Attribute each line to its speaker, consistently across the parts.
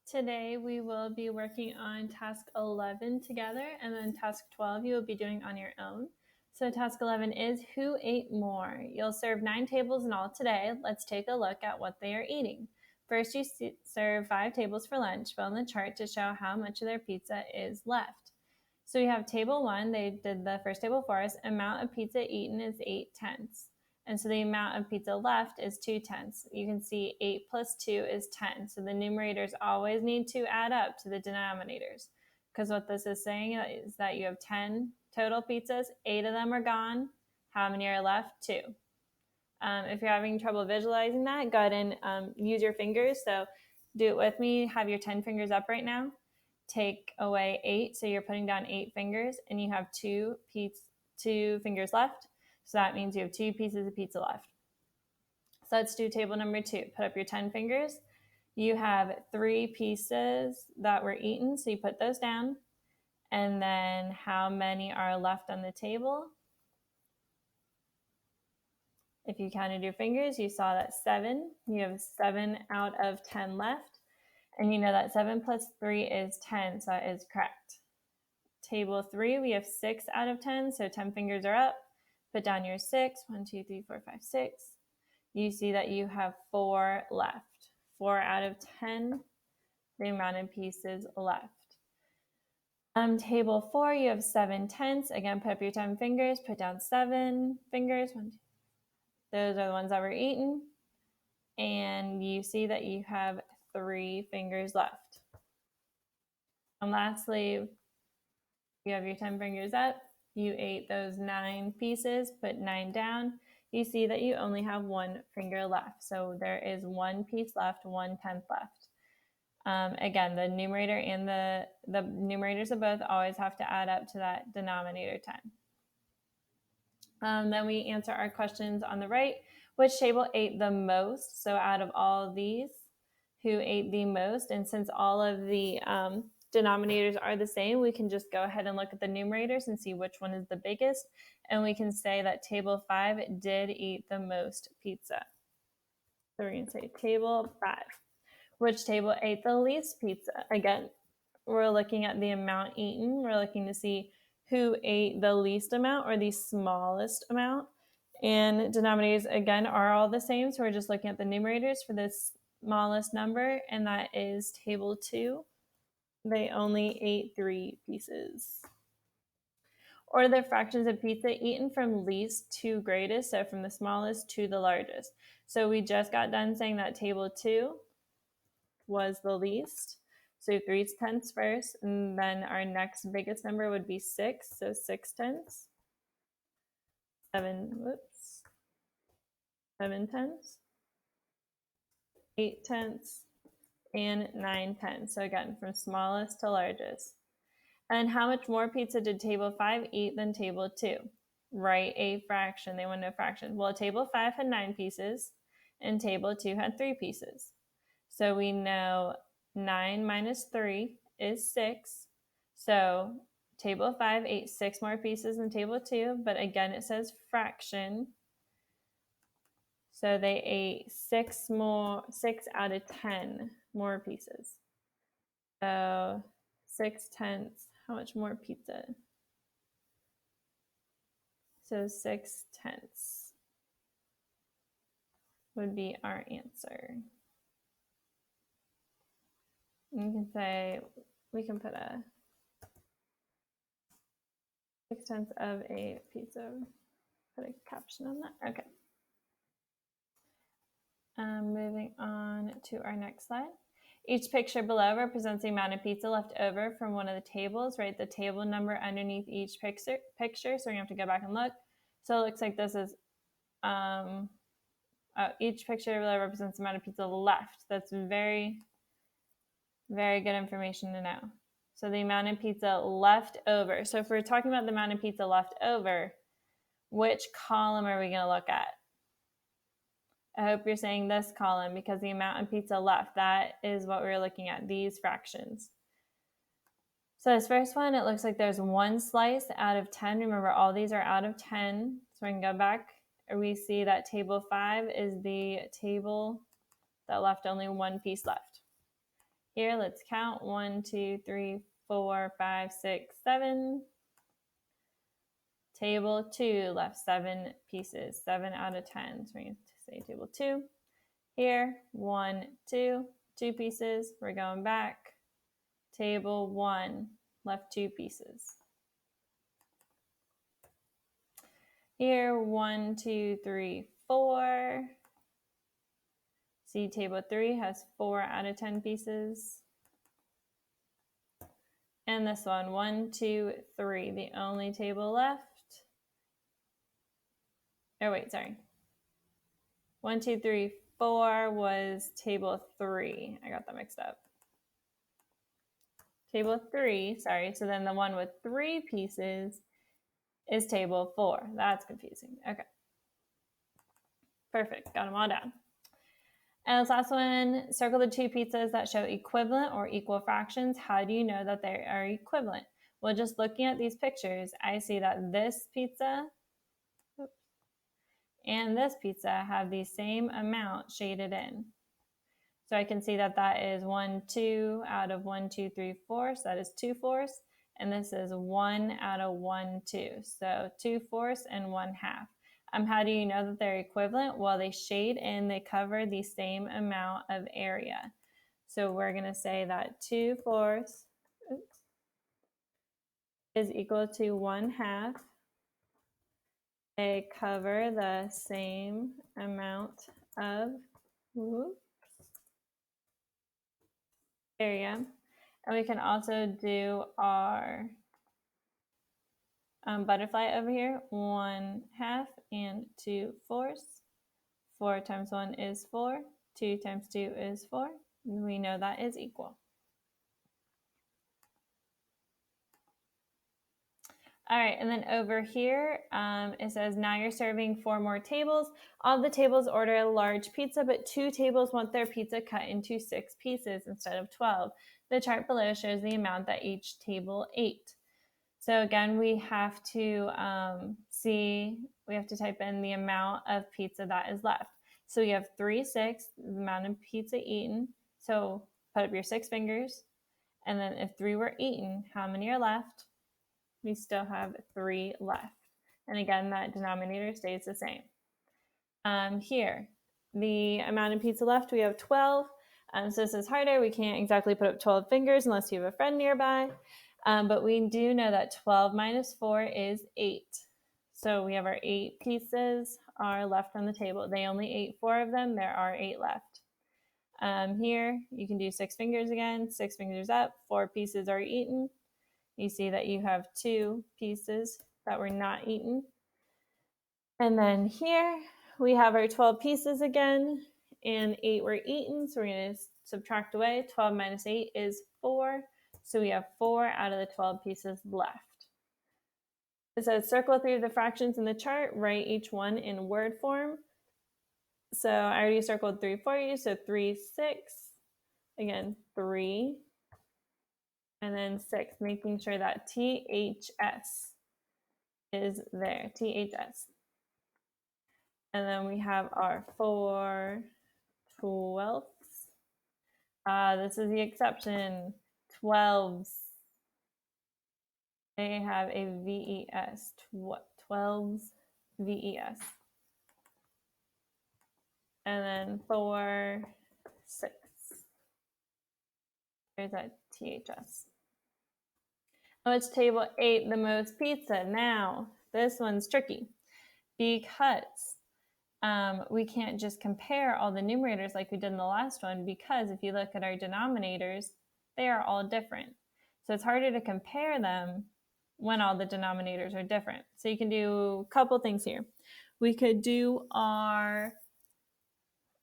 Speaker 1: Today we will be working on task 11 together, and then task 12 you will be doing on your own. So task 11 is who ate more? You'll serve 9 tables in all today. Let's take a look at what they are eating. First, you serve 5 tables for lunch. Fill in the chart to show how much of their pizza is left. So we have table 1. They did the first table for us. Amount of pizza eaten is 8/10. And so the amount of pizza left is 2/10. You can see 8 plus 2 is 10. So the numerators always need to add up to the denominators, because what this is saying is that you have 10 total pizzas, 8 of them are gone. How many are left? 2. If you're having trouble visualizing that, go ahead and use your fingers. So do it with me. Have your 10 fingers up right now. Take away 8. So you're putting down 8 fingers, and you have 2 fingers left. So that means you have 2 pieces of pizza left. So let's do table number 2. Put up your 10 fingers. You have 3 pieces that were eaten, so you put those down. And then how many are left on the table? If you counted your fingers, you saw that 7. You have 7 out of 10 left. And you know that 7 plus 3 is 10, so that is correct. Table 3, we have 6 out of 10, so 10 fingers are up. Put down your 6. 1, 2, 3, 4, 5, 6. You see that you have 4 left. 4 out of 10, the amount of pieces left. Table 4, you have 7/10. Again, put up your 10 fingers. Put down 7 fingers. 1, 2. Those are the ones that were eaten. And you see that you have 3 fingers left. And lastly, you have your 10 fingers up. You ate those 9 pieces, put 9 down. You see that you only have 1 finger left. So there is 1 piece left, 1/10 left. Again, the numerator and the numerators of both always have to add up to that denominator 10. Then we answer our questions on the right. Which table ate the most? So out of all of these, who ate the most? And since all of the denominators are the same, we can just go ahead and look at the numerators and see which one is the biggest. And we can say that table 5 did eat the most pizza. So we're going to say table 5. Which table ate the least pizza? Again, we're looking at the amount eaten. We're looking to see who ate the least amount or the smallest amount. And denominators, again, are all the same. So we're just looking at the numerators for the smallest number, and that is table 2. They only ate 3 pieces. Or the fractions of pizza eaten from least to greatest, so from the smallest to the largest. So we just got done saying that table 2 was the least. So 3/10 first, and then our next biggest number would be 6, so 6/10. 7/10, 8/10, and 9/10. So again, from smallest to largest. And how much more pizza did table 5 eat than table 2? Write a fraction. They want to know fraction. Well, table 5 had 9 pieces, and table 2 had 3 pieces. So we know 9 minus 3 is 6. So table 5 ate 6 more pieces than table 2, but again, it says fraction. So they ate 6 out of 10 more pieces. So 6/10, how much more pizza? So 6/10 would be our answer. You can say, we can put a 6/10 of a pizza, put a caption on that. Okay. Moving on to our next slide. Each picture below represents the amount of pizza left over from one of the tables. Write the table number underneath each picture. So we're going to have to go back and look. So it looks like this is each picture below represents the amount of pizza left. That's very, very good information to know. So the amount of pizza left over. So if we're talking about the amount of pizza left over, which column are we going to look at? I hope you're saying this column, because the amount of pizza left, that is what we're looking at, these fractions. So this first one, it looks like there's 1 slice out of 10. Remember, all these are out of 10. So we can go back, and we see that table 5 is the table that left only 1 piece left. Here, let's count 1, 2, 3, 4, 5, 6, 7. Table 2 left 7 pieces, 7 out of 10. So we're going to say table 2. Here, 1, 2, 2 pieces. We're going back. Table 1 left 2 pieces. Here, 1, 2, 3, 4. See, table 3 has 4 out of 10 pieces. And this one, 1, 2, 3, the only table left. Oh, wait, sorry. 1, 2, 3, 4 was table 3. I got that mixed up. Table 3, sorry. So then the one with 3 pieces is table 4. That's confusing. Okay. Perfect. Got them all down. And this last one, circle the 2 pizzas that show equivalent or equal fractions. How do you know that they are equivalent? Well, just looking at these pictures, I see that this pizza and this pizza have the same amount shaded in. So I can see that that is 1, 2 out of 1, 2, 3, 4. So that is 2/4. And this is 1 out of 1, 2. So 2/4 and 1/2. How do you know that they're equivalent? Well, they shade in, they cover the same amount of area. So we're going to say that 2/4 is equal to 1/2. They cover the same amount of area. And we can also do our butterfly over here, 1/2 and 2/4. 4 times 1 is 4. 2 times 2 is 4. We know that is equal. All right, and then over here, it says now you're serving 4 more tables. All the tables order a large pizza, but 2 tables want their pizza cut into 6 pieces instead of 12. The chart below shows the amount that each table ate. So again, we have to we have to type in the amount of pizza that is left. So we have 3/6, the amount of pizza eaten. So put up your 6 fingers. And then if 3 were eaten, how many are left? We still have 3 left. And again, that denominator stays the same. Here, the amount of pizza left, we have 12. So this is harder. We can't exactly put up 12 fingers unless you have a friend nearby. But we do know that 12 minus 4 is 8. So we have our 8 pieces are left on the table. They only ate 4 of them. There are 8 left. Here, you can do 6 fingers again. 6 fingers up. 4 pieces are eaten. You see that you have 2 pieces that were not eaten. And then here, we have our 12 pieces again, and 8 were eaten. So we're going to subtract away. 12 minus 8 is 4. So we have 4 out of the 12 pieces left. It says circle 3 of the fractions in the chart, write each one in word form. So I already circled 3 for you. So 3, 6, again, 3, and then 6, making sure that THS is there, THS. And then we have our 4 12ths. This is the exception, 12s. They have a VES, 12s, VES. And then 4 6. There's that THS. Which table ate the most pizza? Now, this one's tricky because we can't just compare all the numerators like we did in the last one, because if you look at our denominators, they are all different. So it's harder to compare them when all the denominators are different. So you can do a couple things here. We could do our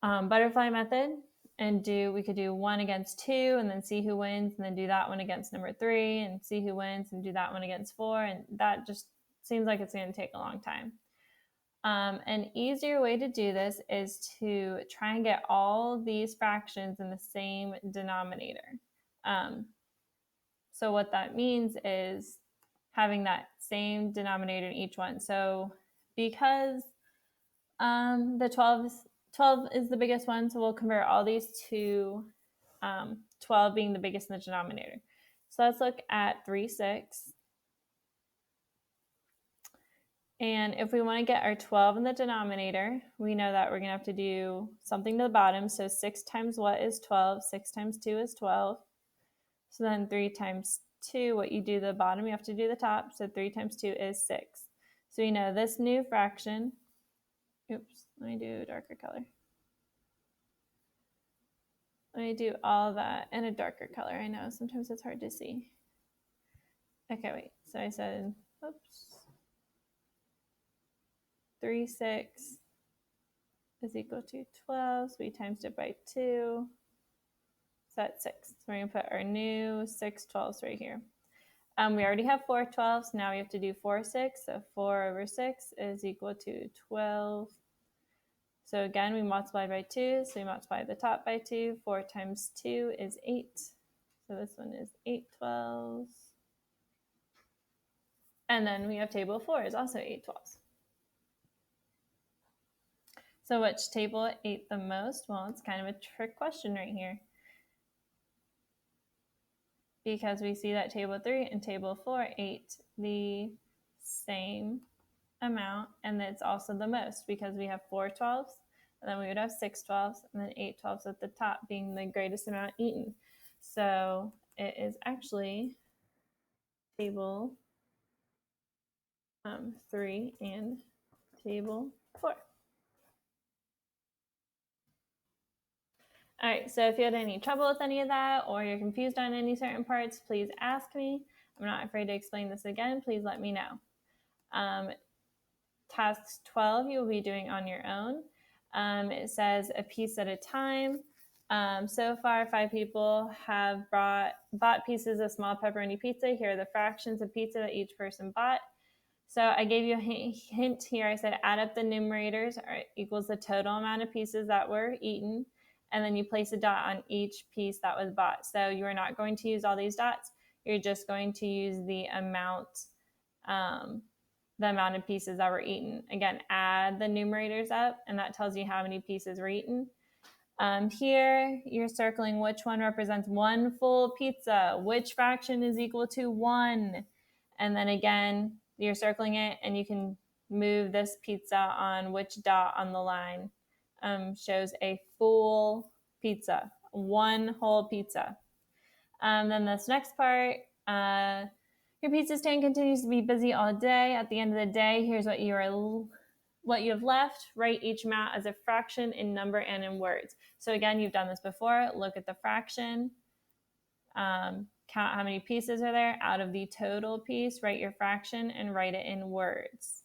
Speaker 1: butterfly method, and we could do 1 against 2 and then see who wins, and then do that one against number 3 and see who wins, and do that one against 4. And that just seems like it's going to take a long time. An easier way to do this is to try and get all these fractions in the same denominator. So what that means is having that same denominator in each one. So because the 12 is the biggest one, so we'll convert all these to 12 being the biggest in the denominator. So let's look at 3/6. And if we want to get our 12 in the denominator, we know that we're going to have to do something to the bottom. So 6 times what is 12? 6 times 2 is 12. So then 3 times 2, what you do the bottom, you have to do the top. So 3 times 2 is 6. So we know this new fraction, oops, let me do a darker color. Let me do all that in a darker color. I know sometimes it's hard to see. Okay, wait. So I said, oops. 3/6 is equal to 12. So we times it by 2. So that's 6. So we're going to put our new 6/12s right here. We already have 4/12s. Now we have to do 4/6. So 4 over 6 is equal to 12. So again, we multiply by 2. So we multiply the top by 2. 4 times 2 is 8. So this one is 8/12s. And then we have table 4 is also 8/12s. So which table ate the most? Well, it's kind of a trick question right here, because we see that table 3 and table 4 ate the same amount, and it's also the most because we have 4/12s, and then we would have 6/12s, and then 8/12s at the top being the greatest amount eaten. So it is actually table 3 and table 4. All right, so if you had any trouble with any of that or you're confused on any certain parts, please ask me. I'm not afraid to explain this again. Please let me know. Task 12 you'll be doing on your own. It says a piece at a time. So far, 5 people have bought pieces of small pepperoni pizza. Here are the fractions of pizza that each person bought. So I gave you a hint here. I said add up the numerators equals the total amount of pieces that were eaten, and then you place a dot on each piece that was bought. So you are not going to use all these dots. You're just going to use the amount of pieces that were eaten. Again, add the numerators up, and that tells you how many pieces were eaten. Here, you're circling which one represents one full pizza, which fraction is equal to 1. And then again, you're circling it, and you can move this pizza on which dot on the line shows a full pizza, one whole pizza. Then this next part, your pizza stand continues to be busy all day. At the end of the day, here's what you have left. Write each amount as a fraction in number and in words. So again, you've done this before. Look at the fraction. Count how many pieces are there out of the total piece. Write your fraction and write it in words.